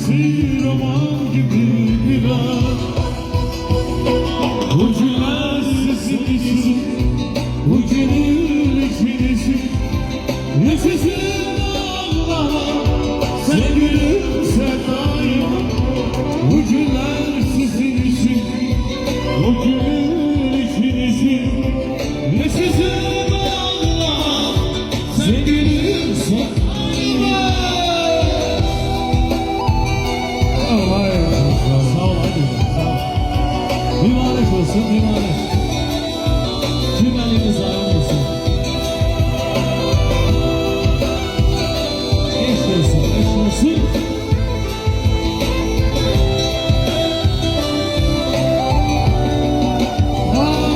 hikayesi roman gibi biraz. Ucuna sesinisin, ucunun içinisin. Yaşasın Allah, sen gülümse daima. Ucuna sesinisin, ucunun içinisin. Yaşasın Allah, sen gülümse daima. Sağ ol, hadi. Mübarek olsun, mübarek. Tüm eliniz ayağım olsun. Eş olsun, eş olsun.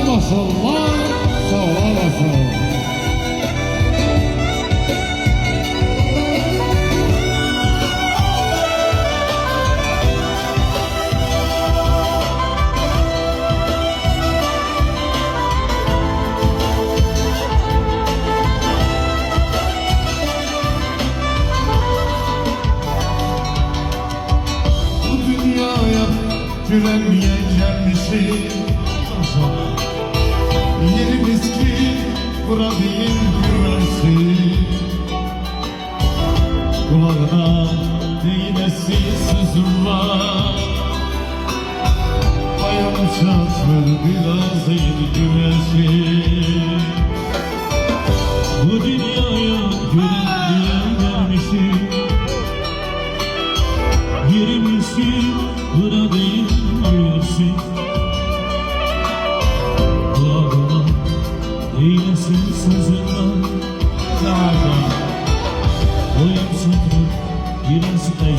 Maşallah, sağ ol, maşallah. Gülemeyeceğim bir şey. Yerimiz ki bura değil güversin. Kulağına değmesi sözüm var. Ayağım çatır biraz eğri güversin. Bu dünyaya gülemeye gelmişim. Yerimiz ki bura değil güversin. Kulağına değmesin sözüm var. Oyun satır biraz eğri.